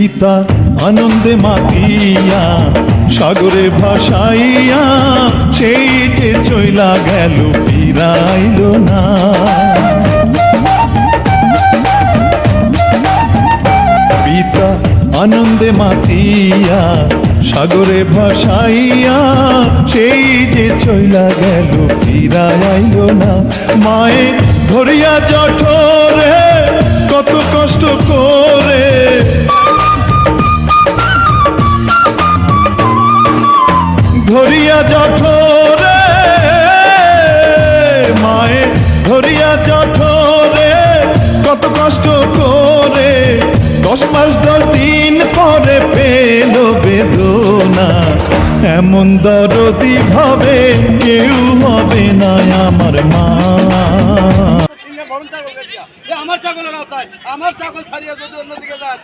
পিতা আনন্দে মাতিয়া সাগরে ভাসাইয়া সেই যে চইলা গেল ফিরাইল না। পিতা আনন্দে মাতিয়া সাগরে ভাসাইয়া সেই যে চইলা গেল ফিরাইল না। মায়ে ধরিয়া জঠরে কত কষ্ট করে, ধরিয়া জঠরে মায়ে ধরিয়া জঠরে কত কষ্ট করে 10 মাস 10 দিন পরে পেল বেদনা। এমন দরদি ভাবে কেউ হবে না আমার মা। আমার ছাগলের আওতায় আমার ছাগল ছাড়িয়ে যদি অন্যদিকে যান